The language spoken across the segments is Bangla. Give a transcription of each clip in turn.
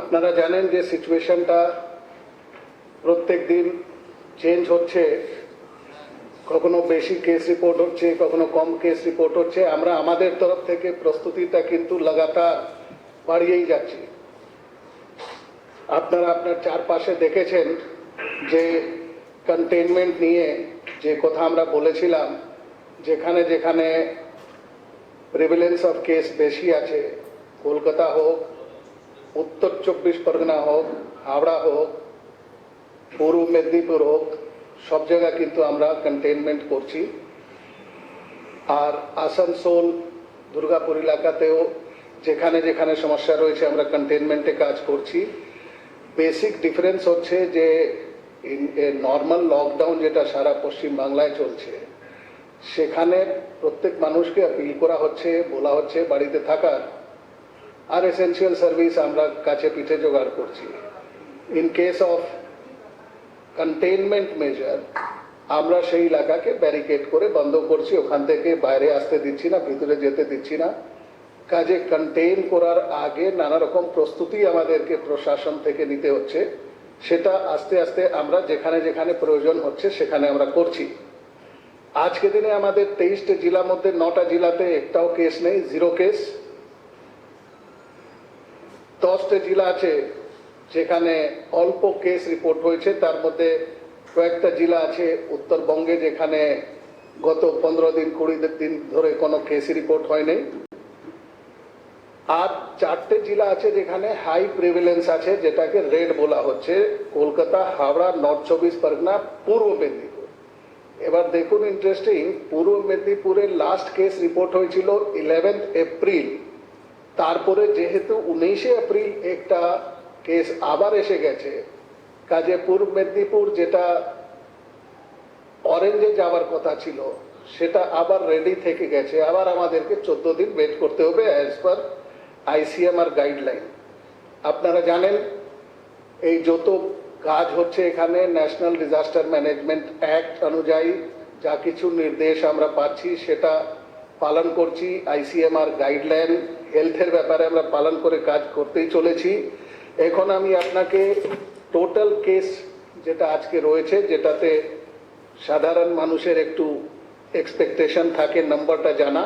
আপনারা জানেন যে সিচুয়েশনটা প্রত্যেক দিন চেঞ্জ হচ্ছে, কখনো বেশি কেস রিপোর্ট হচ্ছে, কখনো কম কেস রিপোর্ট হচ্ছে। আমরা আমাদের তরফ থেকে প্রস্তুতিটা কিন্তু লাগাতার বাড়িয়েই যাচ্ছি। আপনারা আপনার চারপাশে দেখেছেন যে কন্টেইনমেন্ট নিয়ে যে কথা আমরা বলেছিলাম, যেখানে যেখানে প্রিভিলেন্স অফ কেস বেশি আছে, কলকাতা হোক, উত্তর 24 পরগনা হোক, হাওড়া হোক, পূর্ব মেদিনীপুর হোক, সব জায়গা কিন্তু আমরা কন্টেইনমেন্ট করছি। আর আসানসোল, দুর্গাপুর এলাকাতেও যেখানে যেখানে সমস্যা রয়েছে আমরা কন্টেইনমেন্টে কাজ করছি। বেসিক ডিফারেন্স হচ্ছে যে নর্মাল লকডাউন যেটা সারা পশ্চিম বাংলায় চলছে, সেখানে প্রত্যেক মানুষকে আপিল করা হচ্ছে, বলা হচ্ছে বাড়িতে থাকার, আর এসেন্সিয়াল সার্ভিস আমরা কাছে পিঠে জোগাড় করছি। In case of containment measure আমরা সেই এলাকাকে ব্যারিকেড করে বন্ধ করছি, ওখান থেকে বাইরে আসতে দিচ্ছি না, ভিতরে যেতে দিচ্ছি না। কাজে কন্টেইন করার আগে নানা রকম প্রস্তুতি আমাদেরকে প্রশাসন থেকে নিতে হচ্ছে, সেটা আস্তে আস্তে আমরা যেখানে যেখানে প্রয়োজন হচ্ছে সেখানে আমরা করছি। আজকে দিনে আমাদের 23টা জেলার মধ্যে 9টা জেলাতে একটাও কেস নেই, 0 কেস। 10টা জেলা আছে যেখানে অল্প কেস রিপোর্ট হয়েছে, তার মধ্যে কয়েকটা জেলা আছে উত্তরবঙ্গে যেখানে গত 15 দিন 20 দিন ধরে কোনো কেস রিপোর্ট হয়নি। আর 4টে জেলা আছে যেখানে হাই প্রিভিলেন্স আছে, যেটাকে রেড বলা হচ্ছে, কলকাতা, হাওড়া, নর্থ 24 পরগনা, পূর্ব মেদিনীপুর। এবার দেখুন ইন্টারেস্টিং, পূর্ব মেদিনীপুরে লাস্ট কেস রিপোর্ট হয়েছিল 11 এপ্রিল। তারপরে যেহেতু 19 এপ্রিল একটা কেস আবার এসে গেছে, কাজে পূর্ব মেদিনীপুর যেটা অরেঞ্জে যাওয়ার কথা ছিল সেটা আবার রেডি থেকে গেছে। আবার আমাদেরকে 14 দিন ওয়েট করতে হবে অ্যাজ পার আইসিএমআর গাইডলাইন। আপনারা জানেন এই যত কাজ হচ্ছে এখানে ন্যাশনাল ডিজাস্টার ম্যানেজমেন্ট অ্যাক্ট অনুযায়ী যা কিছু নির্দেশ আমরা পাচ্ছি সেটা পালন করছি। আইসিএমআর গাইডলাইন হেলথের ব্যাপারে আমরা পালন করে কাজ করতেই চলেছি। এখন আমি আপনাকে টোটাল কেস যেটা আজকে রয়েছে, যেটাতে সাধারণ মানুষের একটু এক্সপেকটেশন থাকে নাম্বারটা জানা।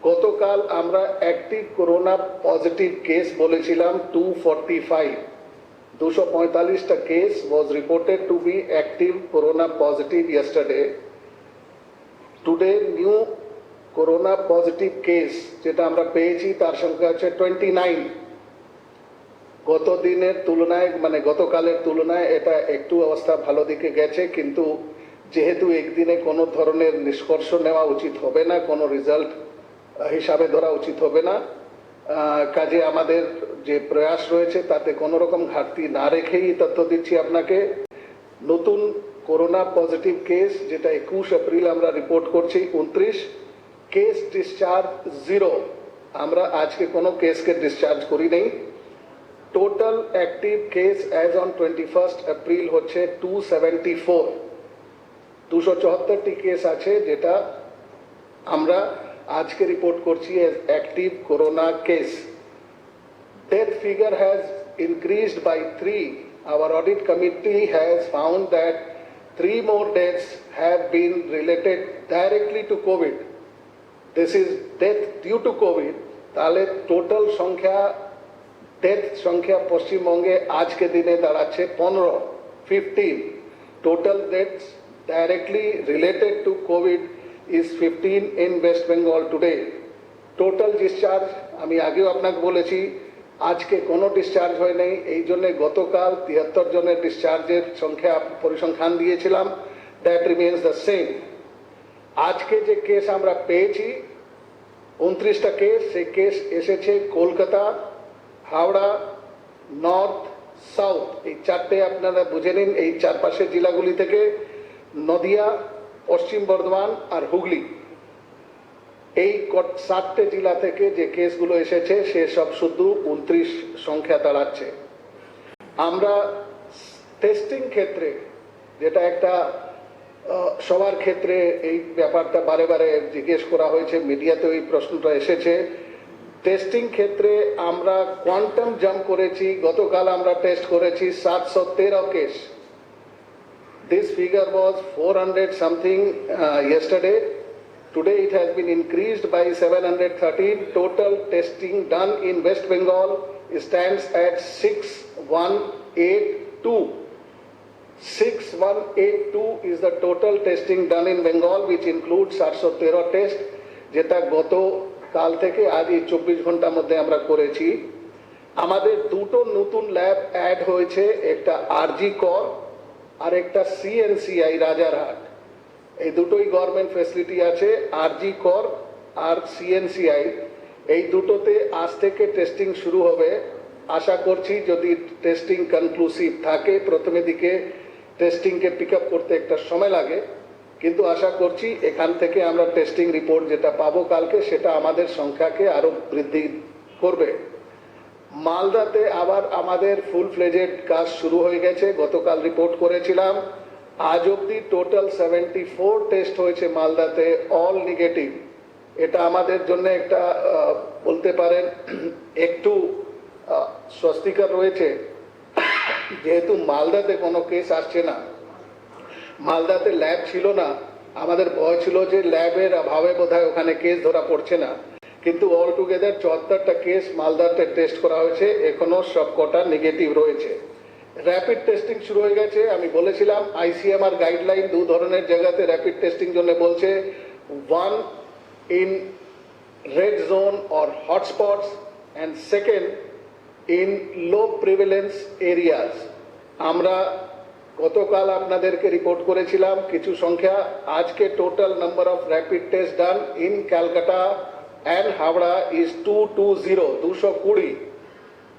গতকাল আমরা অ্যাক্টিভ করোনা পজিটিভ কেস বলেছিলাম 245। 245টা case was reported to be active corona positive yesterday. Today new corona positive case যেটা আমরা পেয়েছি তার সংখ্যা হচ্ছে 29। গত দিনের তুলনায় মানে গতকালের তুলনায় এটা একটু অবস্থা ভালো দিকে গেছে, কিন্তু যেহেতু একদিনে কোনো ধরনের নিষ্কর্ষ নেওয়া উচিত হবে না, কোনো রেজাল্ট হিসাবে ধরা উচিত হবে না, কাজে আমাদের যে প্রয়াস রয়েছে তাতে কোনো রকম ঘাটতি না রেখেই তথ্য দিচ্ছি আপনাকে। নতুন করোনা পজিটিভ কেস যেটা 21 এপ্রিল আমরা রিপোর্ট করছি 29। কেস ডিসচার্জ 0, আমরা আজকে কোনো কেসকে ডিসচার্জ করি নেই। Total active case as on 21 April হচ্ছে 274। 274টি কেস আছে যেটা আমরা আজকে রিপোর্ট করছি active corona case. Death figure has increased by 3. Our audit committee has found that 3 more deaths have been related directly to COVID. This is death due to COVID. তাহলে টোটাল সংখ্যা ডেথ সংখ্যা পশ্চিমবঙ্গে আজকে দিনে দাঁড়াচ্ছে 15। Total deaths directly related to COVID is 15 in West Bengal today. Total discharge আমি আগেও আপনাকে বলেছি আজকে কোনো ডিসচার্জ হয় নাই, এই জন্য গতকাল 73 জনের ডিসচার্জের সংখ্যা পরিসংখ্যান দিয়েছিলাম, দ্যাট রিমেন্স দ্য সেম। আজকে যে কেস আমরা পেয়েছি 29টা কেস, সেই কেস এসেছে কলকাতা, হাওড়া, নর্থ, সাউথ, এই 4টে আপনারা বুঝে নিন, এই চারপাশের জেলাগুলি থেকে, নদিয়া, পশ্চিম বর্ধমান আর হুগলি। এই 7টে জেলা থেকে যে কেসগুলো এসেছে সেসব শুধু 29 সংখ্যা দাঁড়াচ্ছে। আমরা টেস্টিং ক্ষেত্রে যেটা একটা সবার ক্ষেত্রে এই ব্যাপারটা বারে বারে জিজ্ঞেস করা হয়েছে, মিডিয়াতে ওই প্রশ্নটা এসেছে, টেস্টিং ক্ষেত্রে আমরা কোয়ান্টাম জাম্প করেছি। গতকাল আমরা টেস্ট করেছি 713 case. This figure was 400 something yesterday. Today it has been increased by 713. Total testing done in West Bengal stands at 6182. 6182 is the total testing done in Bengal, which includes 713 test, যেটা গত কাল থেকে আজ এই 24 ঘন্টার মধ্যে আমরা করেছি। আমাদের দুটো নতুন ল্যাব অ্যাড হয়েছে, একটা আরজি কর আর একটা সিএনসিআই রাজারহাট। এই দুটোই গভর্নমেন্ট ফ্যাসিলিটি আছে, আরজি কর আর সিএনসিআই। এই দুটোতে আজ থেকে টেস্টিং শুরু হবে। আশা করছি যদি টেস্টিং কনক্লুসিভ থাকে, প্রথমে দিকে টেস্টিংকে পিক আপ করতে একটা সময় লাগে, কিন্তু আশা করছি এখান থেকে আমরা টেস্টিং রিপোর্ট যেটা পাবো কালকে সেটা আমাদের সংখ্যাকে আরো বৃদ্ধি করবে। মালদাতে আবার আমাদের ফুল ফ্লেজেড কাজ শুরু হয়ে গেছে। গতকাল রিপোর্ট করেছিলাম, আজ অবধি টোটাল 74 টেস্ট হয়েছে মালদাতে, অল নেগেটিভ। এটা আমাদের জন্য একটা বলতে পারেন একটু স্বস্তিকর রয়েছে, যেহেতু মালদাতে কোনো কেস আসছে না। মালদাতে ল্যাব ছিল না, আমাদের ভয় ছিল যে ল্যাবের অভাবে বোধহয় ওখানে কেস ধরা পড়ছে না, কিন্তু অল টুগেদার 74টা কেস মালদাতে টেস্ট করা হয়েছে, এখনো সবকটা নেগেটিভ রয়েছে। র্যাপিড টেস্টিং শুরু হয়ে গেছে। আমি বলেছিলাম আইসিএমআর গাইডলাইন দু ধরনের জায়গাতে র্যাপিড টেস্টিং জন্য বলছে, one in red zone or hotspots and second in low prevalence areas. আমরা গতকাল আপনাদেরকে রিপোর্ট করেছিলাম কিছু সংখ্যা। আজকে total number of rapid test done in Calcutta and Howrah is 220, 220।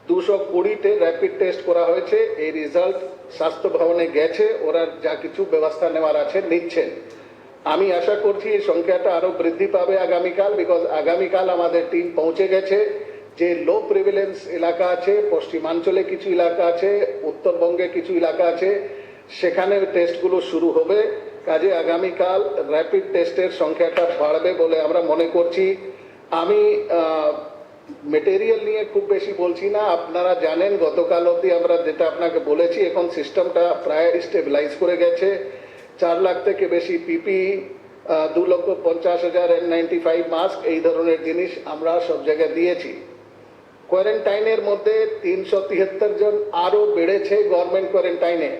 220তে র্যাপিড টেস্ট করা হয়েছে। এই রেজাল্ট স্বাস্থ্য ভবনে গেছে, ওরা যা কিছু ব্যবস্থা নেওয়ার আছে নিচ্ছেন। আমি আশা করছি এই সংখ্যাটা আরো বৃদ্ধি পাবে আগামীকাল, বিকজ আগামীকাল আমাদের টিম পৌঁছে গেছে। যে লো প্রিভিলেন্স এলাকা আছে, পশ্চিমাঞ্চলে কিছু এলাকা আছে, উত্তরবঙ্গে কিছু এলাকা আছে, সেখানে টেস্টগুলো শুরু হবে। কাজে আগামীকাল র্যাপিড টেস্টের সংখ্যাটা বাড়বে বলে আমরা মনে করছি। আমি মেটেরিয়াল নিয়ে খুব বেশি বলছি না, আপনারা জানেন গতকাল অবধি আমরা যেটা আপনাকে বলেছি, এখন সিস্টেমটা প্রায় স্টেবিলাইজ করে গেছে। 4 লাখ থেকে বেশি পিপিই, 2,50,000 N95 মাস্ক, এই ধরনের জিনিস আমরা সব জায়গায় দিয়েছি। কোয়ারেন্টাইনের মধ্যে 373 জন আরো বেড়েছে গভর্নমেন্ট কোয়ারেন্টাইনে।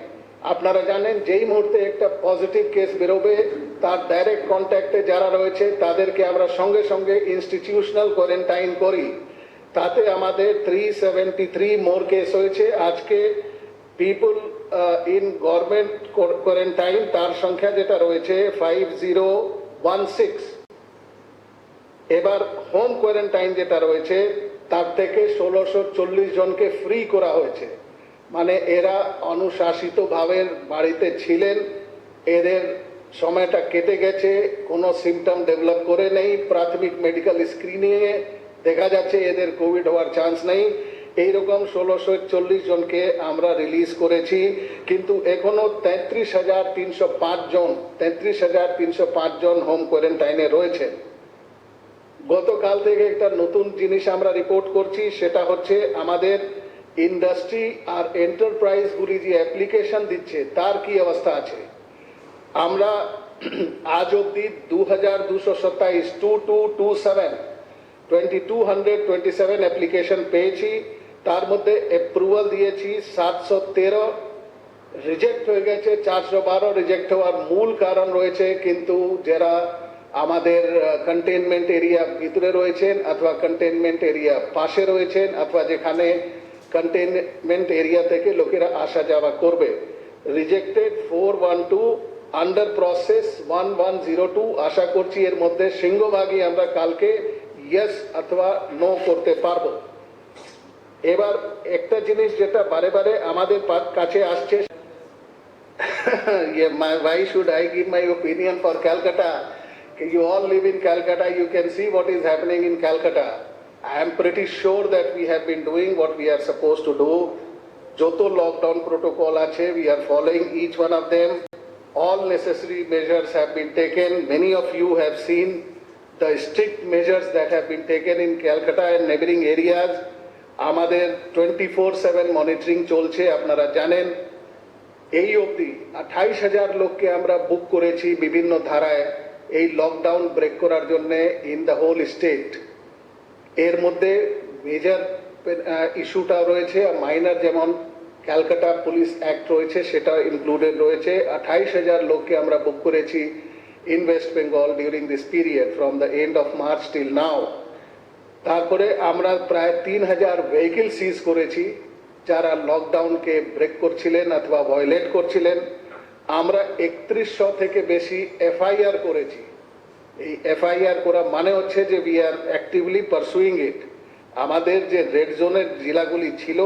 আপনারা জানেন যেই মুহূর্তে একটা পজিটিভ কেস বেরোবে, তার ডাইরেক্ট কন্ট্যাক্টে যারা রয়েছে তাদেরকে আমরা সঙ্গে সঙ্গে ইনস্টিটিউশনাল কোয়ারেন্টাইন করি। তাতে আমাদের 373 মোর কেস হয়েছে। আজকে পিপল ইন গভর্নমেন্ট কোয়ারেন্টাইন তার সংখ্যা যেটা রয়েছে 5016। এবার হোম কোয়ারেন্টাইন যেটা রয়েছে তার থেকে 1640 জনকে ফ্রি করা হয়েছে। মানে এরা অনুশাসিতভাবে বাড়িতে ছিলেন, এদের সময়টা কেটে গেছে, কোনো সিমটম ডেভেলপ করে নেই, প্রাথমিক মেডিকেল স্ক্রিনিংয়ে দেখা যাচ্ছে এদের কোভিড হওয়ার চান্স নেই। এইরকম 1640 জনকে আমরা রিলিজ করেছি, কিন্তু এখনো 33,305 জন হোম কোয়ারেন্টাইনে রয়েছে। গতকাল থেকে একটা নতুন জিনিস আমরা রিপোর্ট করছি, সেটা হচ্ছে আমাদের ইন্ডাস্ট্রি আর এন্টারপ্রাইজগুলি যে অ্যাপ্লিকেশন দিচ্ছে তার কি অবস্থা আছে। আমরা আজ অবধি 2227 2227 অ্যাপ্লিকেশন পেয়েছি, তার মধ্যে অ্যাপ্রুভাল দিয়েছি 713, রিজেক্ট হয়ে গেছে 412। রিজেক্ট হওয়ার মূল কারণ রয়েছে কিন্তু যারা আমাদের কন্টেনমেন্ট এরিয়া ভিতরে রয়েছেন অথবা কন্টেনমেন্ট এরিয়া পাশে রয়েছেন অথবা যেখানে কন্টেনমেন্ট এরিয়া থেকে লোকেরা আসা যাওয়া করবে। Rejected 412, under process 1102। আশা করছি এর মধ্যে সিংহভাগই আমরা কালকে ইয়েস অথবা নো করতে পারবো। এবার একটা জিনিস যেটা বারে বারে আমাদের কাছে আসছে, why should I give my opinion for Calcutta? You all live in Calcutta, you can see what is happening in Calcutta. I am pretty sure that we have been doing what we are supposed to do. Joto lockdown protocol ache, we are following each one of them. All necessary measures have been taken. Many of you have seen the strict measures that have been taken in Calcutta and neighboring areas, আমাদের 24/7 মনিটরিং চলছে। আপনারা জানেন এই অবধি 28,000 লোককে আমরা বুক করেছি বিভিন্ন ধারায় এই লকডাউন ব্রেক করার জন্য ইন দ্য হোল স্টেট। এর মধ্যে মেজর ইস্যুটা রয়েছে, মাইনর যেমন ক্যালকাটা পুলিশ অ্যাক্ট রয়েছে সেটা ইনক্লুডেড রয়েছে। 28,000 লোককে আমরা বুক করেছি in West Bengal during this period from the end of March till now. তারপরে আমরা প্রায় 3,000 ভেহিকল সিজ করেছি যারা লকডাউনকে ব্রেক করছিলেন অথবা ভায়োলেট করছিলেন। আমরা 3100 থেকে বেশি এফআইআর করেছি। এই এফআইআর করা মানে হচ্ছে যে উই আর অ্যাক্টিভলি পারসুইং ইট। আমাদের যে রেড জোনের জেলাগুলি ছিল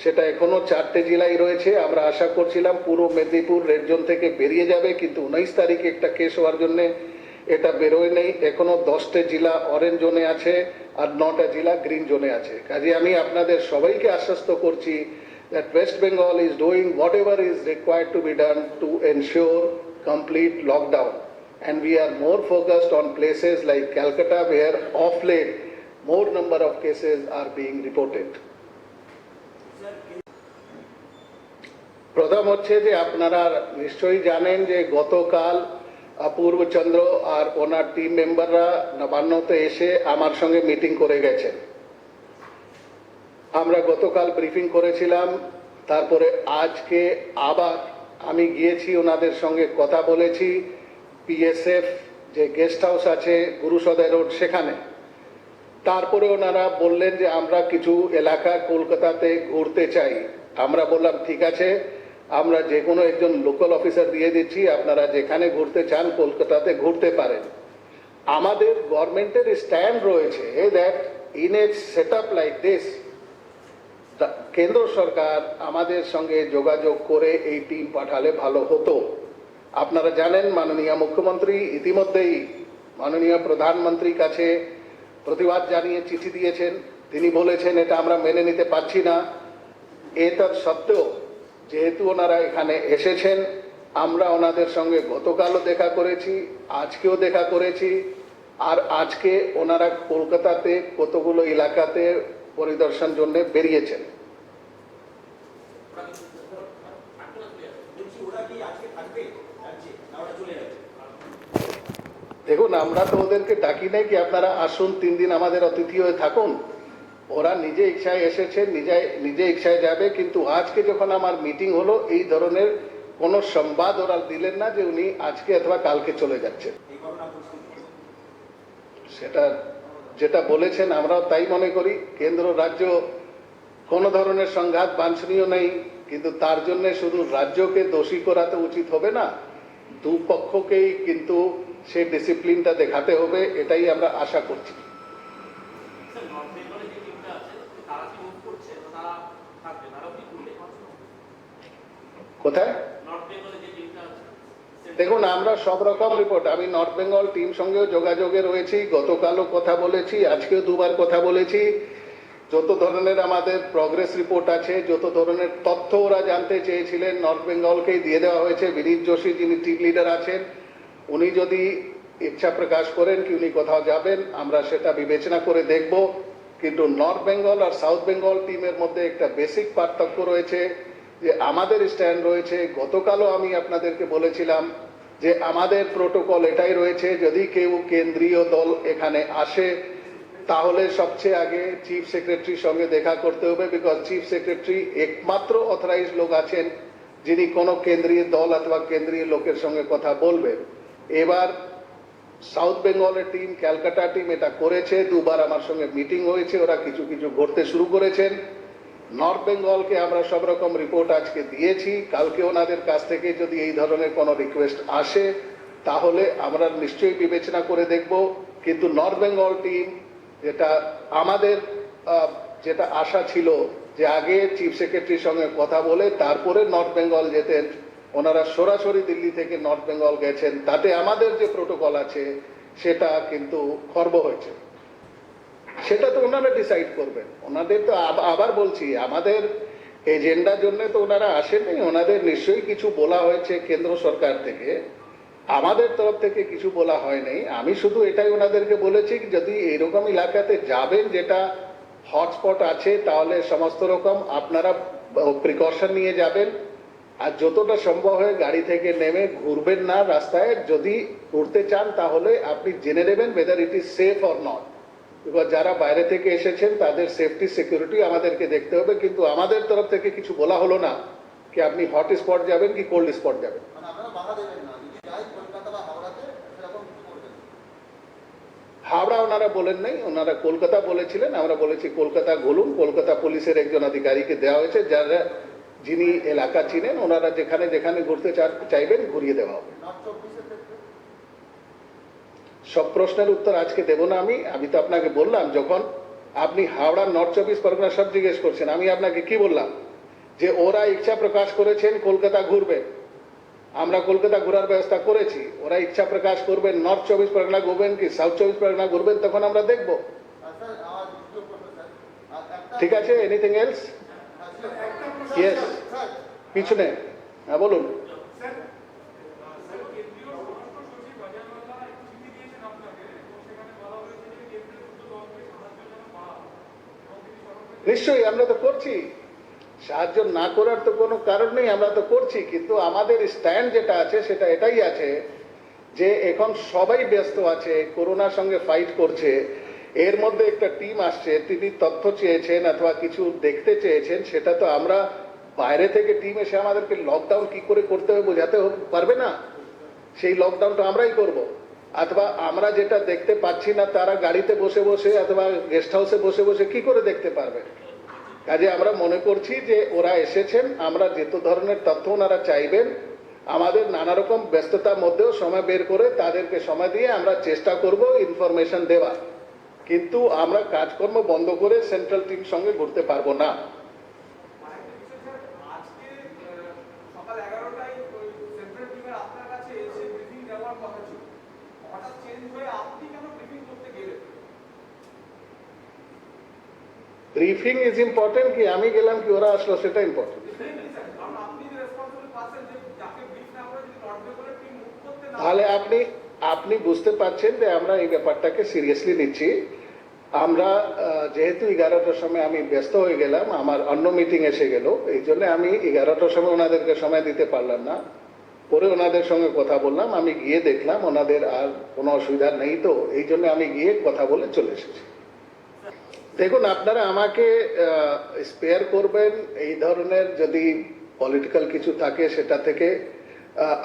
সেটা এখনো 4টে জেলাই রয়েছে। আমরা আশা করছিলাম পুরো মেদিনীপুর রেড জোন থেকে বেরিয়ে যাবে, কিন্তু 19 তারিখে একটা কেস হওয়ার জন্য এটা বেরোয় নেই। এখনো 10টে জেলা অরেঞ্জ জোনে আছে আর 9টা জেলা গ্রিন জোনে আছে। কাজে আমি আপনাদের সবাইকে আশ্বস্ত করছি that West Bengal is doing whatever is required to be done to ensure complete lockdown, and we are more focused on places like Calcutta where of late more number of cases are being reported. প্রথম হচ্ছে যে আপনারা নিশ্চয়ই জানেন যে গতকাল অপূর্ব চন্দ্র আর ওনার টিম মেম্বাররা নবান্নতে এসে আমার সঙ্গে মিটিং করে গেছেন। আমরা গতকাল ব্রিফিং করেছিলাম, তারপরে আজকে আবার আমি গিয়েছি ওনাদের সঙ্গে কথা বলেছি পিএসএফ যে গেস্ট হাউস আছে গুরুসদয় রোড সেখানে। তারপরে ওনারা বললেন যে আমরা কিছু এলাকা কলকাতাতে ঘুরতে চাই। আমরা বললাম ঠিক আছে, আমরা যে কোনো একজন লোকাল অফিসার দিয়ে দিচ্ছি, আপনারা যেখানে ঘুরতে চান কলকাতাতে ঘুরতে পারেন। আমাদের গভর্নমেন্টের স্ট্যান্ড রয়েছে that in a set up like this কেন্দ্র সরকার আমাদের সঙ্গে যোগাযোগ করে এই টিম পাঠালে ভালো হতো। আপনারা জানেন মাননীয় মুখ্যমন্ত্রী ইতিমধ্যেই মাননীয় প্রধানমন্ত্রীর কাছে প্রতিবাদ জানিয়ে চিঠি দিয়েছেন। তিনি বলেছেন এটা আমরা মেনে নিতে পারছি না। এটা সত্ত্বেও যেহেতু ওনারা এখানে এসেছেন, আমরা ওনাদের সঙ্গে গতকালও দেখা করেছি, আজকেও দেখা করেছি। আর আজকে ওনারা কলকাতাতে কতগুলো এলাকাতে পরিদর্শন জন্য বেরিয়েছেন। দেখুন, আমরা তো ওদেরকে ডাকি নাই কি আপনারা আসুন 3 দিন আমাদের অতিথি হয়ে থাকুন। ওরা নিজে ইচ্ছায় এসেছে, নিজে ইচ্ছায় যাবে। কিন্তু আজকে যখন আমার মিটিং হলো এই ধরনের কোনো সংবাদ ওরা দিলেন না যে উনি আজকে অথবা কালকে চলে যাচ্ছেন। সেটা যেটা বলেছেন আমরাও তাই মনে করি। কেন্দ্র রাজ্য কোনো ধরনের সংঘাত বাঞ্ছনীয় নেই, কিন্তু তার জন্য শুধু রাজ্যকে দোষী করা তো উচিত হবে না। দুপক্ষকেই কিন্তু সেই ডিসিপ্লিনটা দেখাতে হবে, এটাই আমরা আশা করছি। কোথায়? দেখুন, আমরা সব রকম রিপোর্ট, আমি নর্থ বেঙ্গল টিম সঙ্গেও যোগাযোগে রয়েছি, গতকালও কথা বলেছি, আজকেও দুবার কথা বলেছি। যত ধরনের আমাদের প্রগ্রেস রিপোর্ট আছে, যত ধরনের তথ্য ওরা জানতে চেয়েছিলেন নর্থ বেঙ্গলকেই দিয়ে দেওয়া হয়েছে। বিনীত যোশী যিনি টিম লিডার আছেন, উনি যদি ইচ্ছা প্রকাশ করেন কি উনি কোথাও যাবেন, আমরা সেটা বিবেচনা করে দেখব। কিন্তু নর্থ বেঙ্গল আর সাউথ বেঙ্গল টিমের মধ্যে একটা বেসিক পার্থক্য রয়েছে যে আমাদের স্ট্যান্ড রয়েছে। গতকালও আমি আপনাদেরকে বলেছিলাম যে আমাদের প্রোটোকল এটাই রয়েছে, যদি কেউ কেন্দ্রীয় দল এখানে আসে তাহলে সবচেয়ে আগে চিফ সেক্রেটারির সঙ্গে দেখা করতে হবে, বিকজ চিফ সেক্রেটারি একমাত্র অথরাইজড লোক আছেন যিনি কোনো কেন্দ্রীয় দল অথবা কেন্দ্রীয় লোকের সঙ্গে কথা বলবেন। এবার সাউথ বেঙ্গলের টিম, ক্যালকাটা টিম এটা করেছে, দুবার আমার সঙ্গে মিটিং হয়েছে, ওরা কিছু কিছু ঘুরতে শুরু করেছেন। নর্থ বেঙ্গলকে আমরা সব রকম রিপোর্ট আজকে দিয়েছি। কালকে ওনাদের কাছ থেকে যদি এই ধরনের কোনো রিকোয়েস্ট আসে তাহলে আমরা নিশ্চয়ই বিবেচনা করে দেখব। কিন্তু নর্থ বেঙ্গল টিম যেটা আমাদের যেটা আশা ছিল যে আগে চিফ সেক্রেটারির সঙ্গে কথা বলে তারপরে নর্থ বেঙ্গল যেতেন, ওনারা সরাসরি দিল্লি থেকে নর্থ বেঙ্গল গেছেন। তাতে আমাদের যে প্রোটোকল আছে সেটা কিন্তু খর্ব হয়েছে। সেটা তো ওনারা ডিসাইড করবেন। ওনাদের তো আবার বলছি, আমাদের এজেন্ডার জন্য তো ওনারা আসেননি, ওনাদের নিশ্চয়ই কিছু বলা হয়েছে কেন্দ্র সরকার থেকে। আমাদের তরফ থেকে কিছু বলা হয় নাই, আমি শুধু এটাই ওনাদেরকে বলেছি যদি এইরকম এলাকাতে যাবেন যেটা হটস্পট আছে তাহলে সমস্ত রকম আপনারা প্রিকশন নিয়ে যাবেন, আর যতটা সম্ভব হয় গাড়ি থেকে নেমে ঘুরবেন না রাস্তায়, যদি ঘুরতে চান তাহলে আপনি জেনে নেবেন whether it is safe or not, because যারা বাইরে থেকে এসেছেন তাদের সেফটি সিকিউরিটি আমাদেরকে দেখতে হবে, কিন্তু আমাদের তরফ থেকে কিছু বলা হলো না কি আপনি হট স্পট যাবেন কি কোল্ড স্পট যাবেন। হাওড়া ওনারা বলেন নাই, ওনারা কলকাতা বলেছিলেন, আমরা বলেছি কলকাতা ঘুরুন, কলকাতা পুলিশের একজন আধিকারিককে দেওয়া হয়েছে যারা যিনি এলাকা চিনেন, ওনারা যেখানে যেখানে ঘুরতে চাইবেন ঘুরিয়ে দেওয়া হবে। সব প্রশ্নের উত্তর আজকে দেব না আমি তো আপনাকে বললাম, যখন আপনি হাওড়া নর্থ 24 পরগনা সব জিজ্ঞেস করছেন, আমি আপনাকে কি বললাম যে ওরা ইচ্ছা প্রকাশ করেছেন কলকাতা ঘুরবে, আমরা কলকাতা ঘোরার ব্যবস্থা করেছি, ওরা ইচ্ছা প্রকাশ করবেন নর্থ 24 পরগনা ঘুরবেন কি সাউথ 24 পরগনা ঘুরবেন তখন আমরা দেখব। ঠিক আছে, এনিথিং এলস? ইয়েস, পিছনে, হ্যাঁ বলুন। নিশ্চয়ই আমরা তো করছি, সাহায্য না করার তো কোনো কারণ নেই, আমরা তো করছি, কিন্তু আমাদের স্ট্যান্ড যেটা আছে সেটা এটাই আছে যে এখন সবাই ব্যস্ত আছে, করোনার সঙ্গে ফাইট করছে, এর মধ্যে একটা টিম আসছে, তিনি তথ্য চেয়েছেন অথবা কিছু দেখতে চেয়েছেন, সেটা তো আমরা বাইরে থেকে টিম এসে আমাদেরকে লকডাউন কি করে করতে হবে বোঝাতে পারবে না, সেই লকডাউনটা আমরাই করব, অথবা আমরা যেটা দেখতে পাচ্ছি না তারা গাড়িতে বসে বসে অথবা গেস্ট হাউসে বসে বসে কি করে দেখতে পারবে। কাজে আমরা মনে করছি যে ওরা এসেছেন, আমরা যত ধরনের তথ্য ওনারা চাইবেন, আমাদের নানা রকম ব্যস্ততার মধ্যেও সময় বের করে তাদেরকে সময় দিয়ে আমরা চেষ্টা করব ইনফরমেশন দেওয়া, কিন্তু আমরা কাজকর্ম বন্ধ করে সেন্ট্রাল টিম সঙ্গে ঘুরতে পারবো না। ব্রিফিং ইজ ইম্পর্টেন্ট কি আমি গেলাম কি ওরা আসলো সেটা ইম্পর্টেন্ট। তাহলে আপনি বুঝতে পারছেন যে আমরা এই ব্যাপারটাকে সিরিয়াসলি নিচ্ছি। আমরা যেহেতু 11টার সময় আমি ব্যস্ত হয়ে গেলাম, আমার অন্য মিটিং এসে গেল, এই জন্য আমি 11টার সময় ওনাদেরকে সময় দিতে পারলাম না, পরে ওনাদের সঙ্গে কথা বললাম, আমি গিয়ে দেখলাম ওনাদের আর কোনো অসুবিধা নেই, তো এই জন্য আমি গিয়ে কথা বলে চলে এসেছি। দেখুন, আপনারা আমাকে স্পেয়ার করবেন, এই ধরনের যদি পলিটিক্যাল কিছু থাকে সেটা থেকে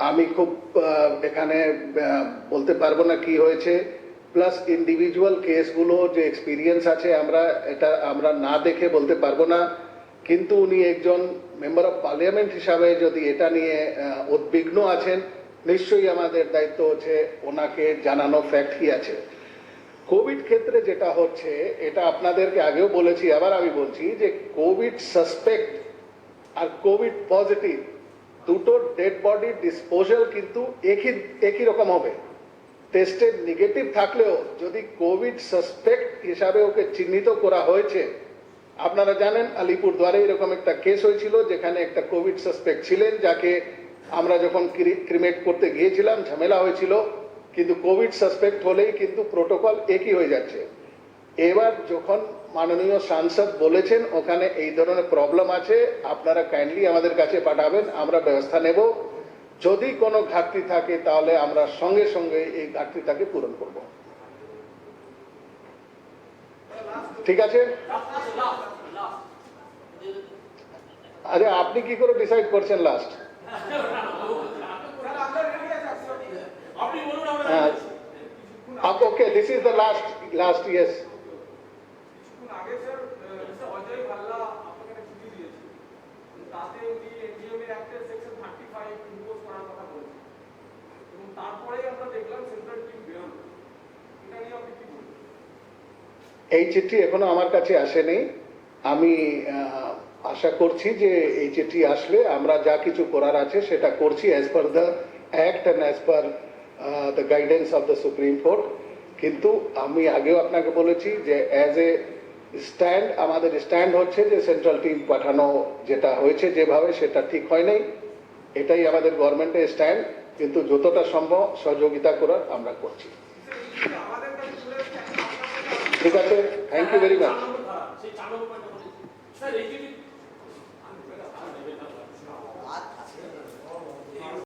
আমি খুব এখানে বলতে পারবো না কি হয়েছে, প্লাস ইন্ডিভিজুয়াল কেসগুলো যে এক্সপিরিয়েন্স আছে আমরা না দেখে বলতে পারবো না, কিন্তু উনি একজন মেম্বার অফ পার্লামেন্ট হিসাবে যদি এটা নিয়ে উদ্বিগ্ন আছেন, নিশ্চয়ই আমাদের দায়িত্ব হচ্ছে ওনাকে জানানো ফ্যাক্ট কি আছে। কোভিড ক্ষেত্রে যেটা হচ্ছে, এটা আপনাদেরকে আগেও বলেছি, আবার আমি বলছি যে কোভিড সাসপেক্ট আর কোভিড পজিটিভ দুটো ডেড বডি ডিসপোজাল কিন্তু একই রকম হবে। টেস্টে নেগেটিভ থাকলেও যদি কোভিড সাসপেক্ট হিসাবে ওকে চিহ্নিত করা হয়েছে, আপনারা জানেন আলিপুরদুয়ারে এরকম একটা কেস হয়েছিল যেখানে একটা কোভিড সাসপেক্ট ছিলেন, যাকে আমরা যখন ক্রিমেট করতে গিয়েছিলাম ঝামেলা হয়েছিল, কিন্তু কোভিড সাসপেক্ট হলেই কিন্তু প্রোটোকল একই হয়ে যাচ্ছে। এবার যখন মাননীয় সাংসদ বলেছেন ওখানে এই ধরনের প্রবলেম আছে, আপনারা কাইন্ডলি আমাদের কাছে পাঠাবেন, আমরা ব্যবস্থা নেব, যদি কোনো ঘাটতি থাকে তাহলে আমরা সঙ্গে সঙ্গে এই ঘাটতিটাকে পূরণ করব। ঠিক আছে? আরে আপনি কি করে ডিসাইড করছেন last? Okay, this is the last yes. এই চিঠি এখনো আমার কাছে আসেনি, আমি আশা করছি যে এই চিঠি আসলে আমরা যা কিছু করার আছে সেটা করছি as per the act and as per the guidance of the supreme court. কিন্তু আমি আগেও আপনাকে বলেছি যে অ্যাজ এ স্ট্যান্ড, আমাদের স্ট্যান্ড হচ্ছে যে সেন্ট্রাল টিম পাঠানো যেটা হয়েছে যেভাবে সেটা ঠিক হয় নাই, এটাই আমাদের গভর্নমেন্টের স্ট্যান্ড। কিন্তু যতটা সম্ভব সহযোগিতা করার আমরা করছি। ঠিক আছে, thank you very much. Sir এই যদি